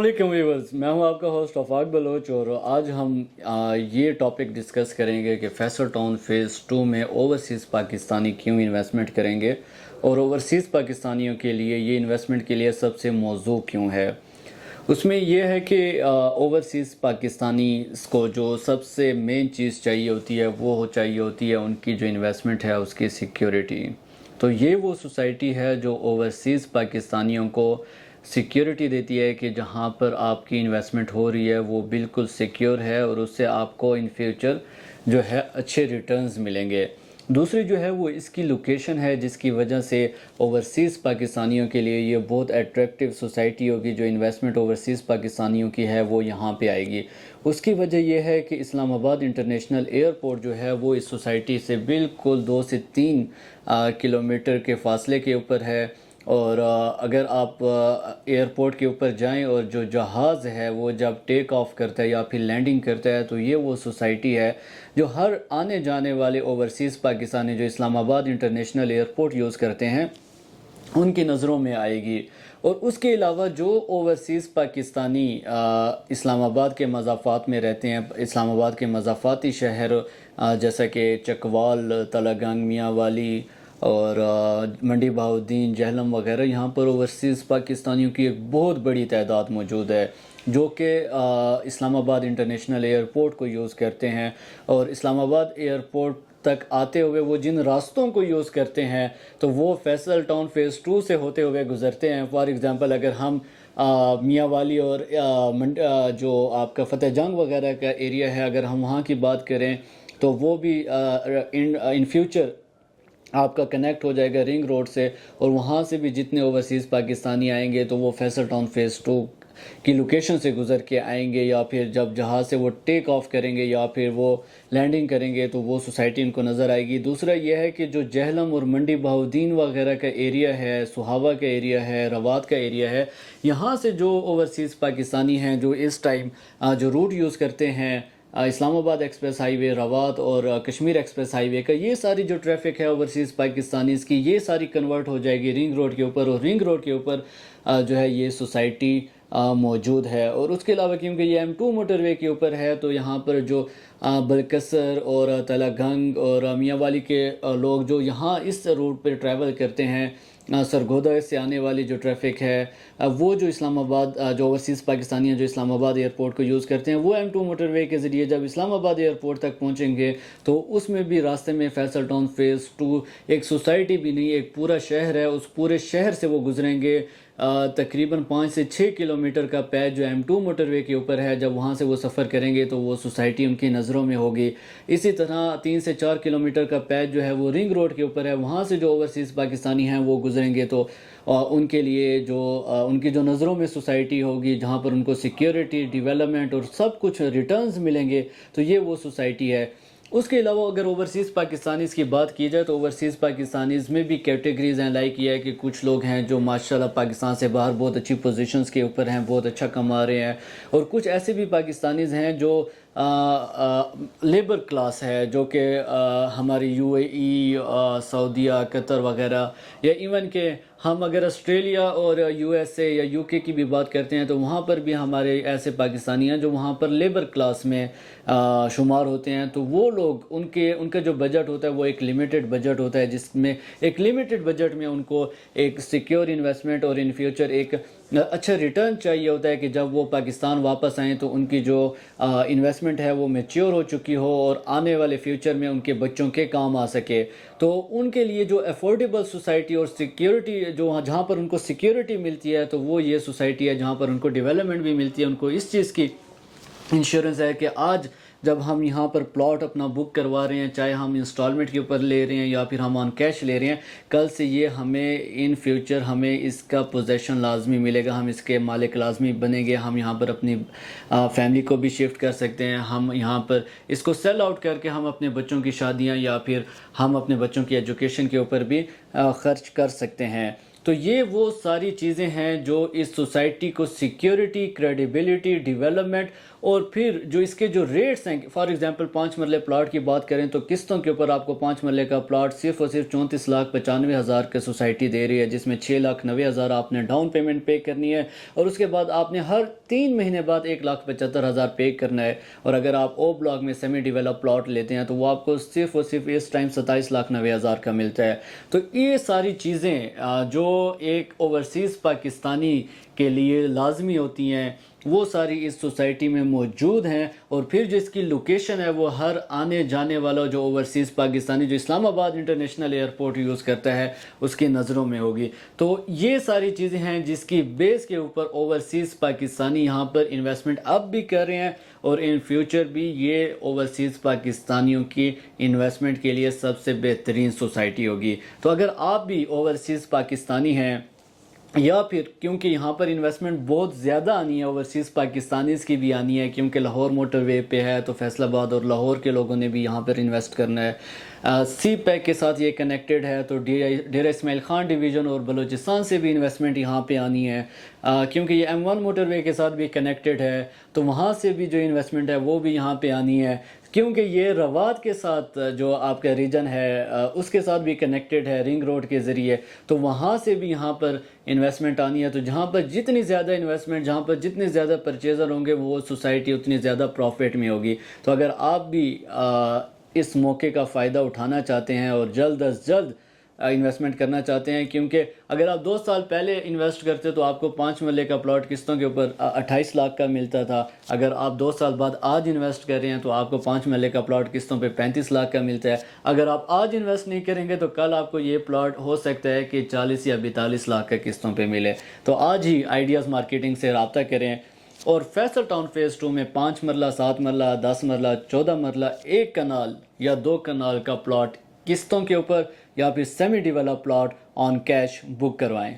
Viewers, मैं हूं आपका होस्ट आफाक बलोच और आज हम ये टॉपिक डिस्कस करेंगे कि फैसल टाउन फ़ेज़ 2 में ओवरसीज़ पाकिस्तानी क्यों इन्वेस्टमेंट करेंगे और ओवरसीज़ पाकिस्तानियों के लिए ये इन्वेस्टमेंट के लिए सबसे मौजू क्यों है। उसमें यह है कि ओवरसीज़ पाकिस्तानी को जो सबसे मेन चीज़ चाहिए होती है वो चाहिए होती है उनकी जो इन्वेस्टमेंट है उसकी सिक्योरिटी। तो ये वो सोसाइटी है जो ओवरसीज़ पाकिस्तानियों को सिक्योरिटी देती है कि जहाँ पर आपकी इन्वेस्टमेंट हो रही है वो बिल्कुल सिक्योर है और उससे आपको इन फ्यूचर जो है अच्छे रिटर्न्स मिलेंगे। दूसरी जो है वो इसकी लोकेशन है जिसकी वजह से ओवरसीज़ पाकिस्तानियों के लिए ये बहुत अट्रैक्टिव सोसाइटी होगी। जो इन्वेस्टमेंट ओवरसीज़ पाकिस्तानियों की है वो यहाँ पे आएगी। उसकी वजह यह है कि इस्लामाबाद इंटरनेशनल एयरपोर्ट जो है वो इस सोसाइटी से बिल्कुल 2 से 3 किलोमीटर के फासले के ऊपर है। और अगर आप एयरपोर्ट के ऊपर जाएं और जो जहाज़ है वो जब टेक ऑफ करता है या फिर लैंडिंग करता है तो ये वो सोसाइटी है जो हर आने जाने वाले ओवरसीज़ पाकिस्तानी जो इस्लामाबाद इंटरनेशनल एयरपोर्ट यूज़ करते हैं उनकी नज़रों में आएगी। और उसके अलावा जो ओवरसीज़ पाकिस्तानी इस्लामाबाद के मज़ाफ़ात में रहते हैं, इस्लामाबाद के मज़ाफ़ाती शहर जैसा कि चकवाल, तलागंग, मियाँ वाली और मंडी बहाउद्दीन, जहलम वगैरह, यहाँ पर ओवरसीज़ पाकिस्तानियों की एक बहुत बड़ी तादाद मौजूद है जो कि इस्लामाबाद इंटरनेशनल एयरपोर्ट को यूज़ करते हैं। और इस्लामाबाद एयरपोर्ट तक आते हुए वो जिन रास्तों को यूज़ करते हैं तो वो फैसल टाउन फ़ेज़ 2 से होते हुए गुज़रते हैं। फॉर एग्ज़ाम्पल अगर हम मियाँ वाली और जो आपका फ़तेह जंग वगैरह का एरिया है अगर हम वहाँ की बात करें तो वो भी इन फ्यूचर आपका कनेक्ट हो जाएगा रिंग रोड से। और वहाँ से भी जितने ओवरसीज़ पाकिस्तानी आएंगे तो वो फैसल टाउन फ़ेज़ 2 की लोकेशन से गुज़र के आएंगे या फिर जब जहाज़ से वो टेक ऑफ करेंगे या फिर वो लैंडिंग करेंगे तो वो सोसाइटी इनको नज़र आएगी। दूसरा यह है कि जो जहलम और मंडी बहाउद्दीन वगैरह का एरिया है, सुहावा का एरिया है, रवात का एरिया है, यहाँ से जो ओवरसीज़ पाकिस्तानी हैं जो इस टाइम जो रूट यूज़ करते हैं इस्लामाबाद एक्सप्रेस हाईवे, रवात और कश्मीर एक्सप्रेस हाईवे का, ये सारी जो ट्रैफिक है ओवरसीज़ पाकिस्तानीज़ की ये सारी कन्वर्ट हो जाएगी रिंग रोड के ऊपर। और रिंग रोड के ऊपर जो है ये सोसाइटी मौजूद है। और उसके अलावा क्योंकि ये M2 मोटरवे के ऊपर है तो यहाँ पर जो बलकसर और तलागंग और मियाँ वाली के लोग जो यहाँ इस रूट पर ट्रैवल करते हैं, सरगोदा से आने वाली जो ट्रैफिक है वो जो इस्लामाबाद जो ओवरसीज़ पाकिस्तानी जो इस्लामाबाद एयरपोर्ट को यूज़ करते हैं वो M2 मोटरवे के ज़रिए जब इस्लामाबाद एयरपोर्ट तक पहुँचेंगे तो उसमें भी रास्ते में फैसल टाउन फ़ेज़ 2 एक सोसाइटी भी नहीं एक पूरा शहर है, उस पूरे शहर से वो गुजरेंगे। तकरीबन 5 से 6 किलोमीटर का पैच जो M2 मोटरवे के ऊपर है, जब वहाँ से वो सफ़र करेंगे तो वो सोसाइटी उनकी नज़रों में होगी। इसी तरह 3 से 4 किलोमीटर का पैच जो है वो रिंग रोड के ऊपर है, वहाँ से जो ओवरसीज़ पाकिस्तानी हैं वो गुजरेंगे तो उनके लिए जो उनकी जो नज़रों में सोसाइटी होगी जहाँ पर उनको सिक्योरिटी, डेवलपमेंट और सब कुछ रिटर्न्स मिलेंगे, तो ये वो सोसाइटी है। उसके अलावा अगर ओवरसीज़ पाकिस्तानीज़ की बात की जाए तो ओवरसीज़ पाकिस्तानीज़ में भी कैटेगरीज़ हैं। लाइक ये है कि कुछ लोग हैं जो माशाल्लाह पाकिस्तान से बाहर बहुत अच्छी पोजीशंस के ऊपर हैं, बहुत अच्छा कमा रहे हैं। और कुछ ऐसे भी पाकिस्तानीज़ हैं जो लेबर क्लास है जो कि हमारी UAE, सऊदीया, कतर वगैरह, या इवन के हम अगर ऑस्ट्रेलिया और USA या UK की भी बात करते हैं तो वहाँ पर भी हमारे ऐसे पाकिस्तानी हैं जो वहाँ पर लेबर क्लास में शुमार होते हैं। तो वो लोग उनका जो बजट होता है वो एक लिमिटेड बजट होता है जिसमें एक लिमिटेड बजट में उनको एक सिक्योर इन्वेस्टमेंट और इन फ्यूचर एक अच्छा रिटर्न चाहिए होता है कि जब वो पाकिस्तान वापस आएँ तो उनकी जो इन्वेस्टमेंट है वो मैच्योर हो चुकी हो और आने वाले फ्यूचर में उनके बच्चों के काम आ सके। तो उनके लिए जो अफोर्डेबल सोसाइटी और सिक्योरिटी जो जहाँ पर उनको सिक्योरिटी मिलती है तो वो ये सोसाइटी है जहाँ पर उनको डेवलपमेंट भी मिलती है। उनको इस चीज़ की इंश्योरेंस है कि आज जब हम यहाँ पर प्लॉट अपना बुक करवा रहे हैं, चाहे हम इंस्टॉलमेंट के ऊपर ले रहे हैं या फिर हम ऑन कैश ले रहे हैं, कल से ये हमें इन फ्यूचर हमें इसका पोजेसन लाजमी मिलेगा, हम इसके मालिक लाजमी बनेंगे। हम यहाँ पर अपनी फैमिली को भी शिफ्ट कर सकते हैं, हम यहाँ पर इसको सेल आउट करके हम अपने बच्चों की शादियाँ या फिर हम अपने बच्चों की एजुकेशन के ऊपर भी ख़र्च कर सकते हैं। تو یہ وہ ساری چیزیں ہیں جو اس سوسائٹی کو سیکیورٹی، کریڈیبلٹی، ڈیولپمنٹ اور پھر جو اس کے جو ریٹس ہیں، فار ایگزامپل 5 مرلے پلاٹ کی بات کریں تو قسطوں کے اوپر آپ کو 5 مرلے کا پلاٹ صرف اور صرف 34,95,000 کا سوسائٹی دے رہی ہے، جس میں 6,90,000 آپ نے ڈاؤن پیمنٹ پے کرنی ہے اور اس کے بعد آپ نے ہر 3 مہینے بعد 1,75,000 پے کرنا ہے. اور اگر آپ او بلاک میں سیمی ڈیولپ پلاٹ لیتے ہیں تو وہ آپ کو صرف اور صرف اس ٹائم 27,90,000 کا ملتا ہے. تو یہ ساری چیزیں جو ایک اوورسیز پاکستانی کے لیے لازمی ہوتی ہیں وہ ساری اس سوسائٹی میں موجود ہیں. اور پھر جو اس کی لوکیشن ہے وہ ہر آنے جانے والا جو اوورسیز پاکستانی جو اسلام آباد انٹرنیشنل ایئرپورٹ یوز کرتا ہے اس کی نظروں میں ہوگی. تو یہ ساری چیزیں ہیں جس کی بیس کے اوپر اوورسیز پاکستانی یہاں پر انویسٹمنٹ اب بھی کر رہے ہیں اور ان فیوچر بھی یہ اوورسیز پاکستانیوں کی انویسٹمنٹ کے لیے سب سے بہترین سوسائٹی ہوگی. تو اگر آپ بھی اوورسیز پاکستانی ہیں یا پھر کیونکہ یہاں پر انویسٹمنٹ بہت زیادہ آنی ہے، اوورسیز پاکستانیز کی بھی آنی ہے کیونکہ لاہور موٹر وے پہ ہے تو فیصل آباد اور لاہور کے لوگوں نے بھی یہاں پر انویسٹ کرنا ہے. سی پیک کے ساتھ یہ کنیکٹڈ ہے تو ڈیرہ اسماعیل خان ڈویژن اور بلوچستان سے بھی انویسٹمنٹ یہاں پہ آنی ہے کیونکہ یہ M1 موٹر وے کے ساتھ بھی کنیکٹڈ ہے تو وہاں سے بھی جو انویسٹمنٹ ہے وہ بھی یہاں پہ آنی ہے کیونکہ یہ رواد کے ساتھ جو آپ کا ریجن ہے اس کے ساتھ بھی کنیکٹڈ ہے رنگ روڈ کے ذریعے تو وہاں سے بھی یہاں پر انویسٹمنٹ آنی ہے. تو جہاں پر جتنی زیادہ انویسٹمنٹ، جہاں پر جتنے زیادہ پرچیزر ہوں گے وہ سوسائٹی اتنی زیادہ پروفٹ میں ہوگی. تو اگر آپ بھی اس موقع کا فائدہ اٹھانا چاہتے ہیں اور جلد از جلد انویسٹمنٹ کرنا چاہتے ہیں کیونکہ اگر آپ 2 سال پہلے انویسٹ کرتے تو آپ کو 5 مرلے کا پلاٹ قسطوں کے اوپر 28 لاکھ کا ملتا تھا. اگر آپ 2 سال بعد آج انویسٹ کر رہے ہیں تو آپ کو 5 مرلے کا پلاٹ قسطوں پہ 35 لاکھ کا ملتا ہے. اگر آپ آج انویسٹ نہیں کریں گے تو کل آپ کو یہ پلاٹ ہو سکتا ہے کہ 40 یا 42 لاکھ کا قسطوں پہ ملے. تو آج ہی آئیڈیاز مارکیٹنگ سے رابطہ کریں اور فیصل ٹاؤن فیز 2 میں 5 مرلہ، 7 مرلہ، 10 مرلہ، 14 مرلہ، 1 کنال یا 2 کنال کا پلاٹ قسطوں کے اوپر یا پھر semi develop plot on cash book کروائیں.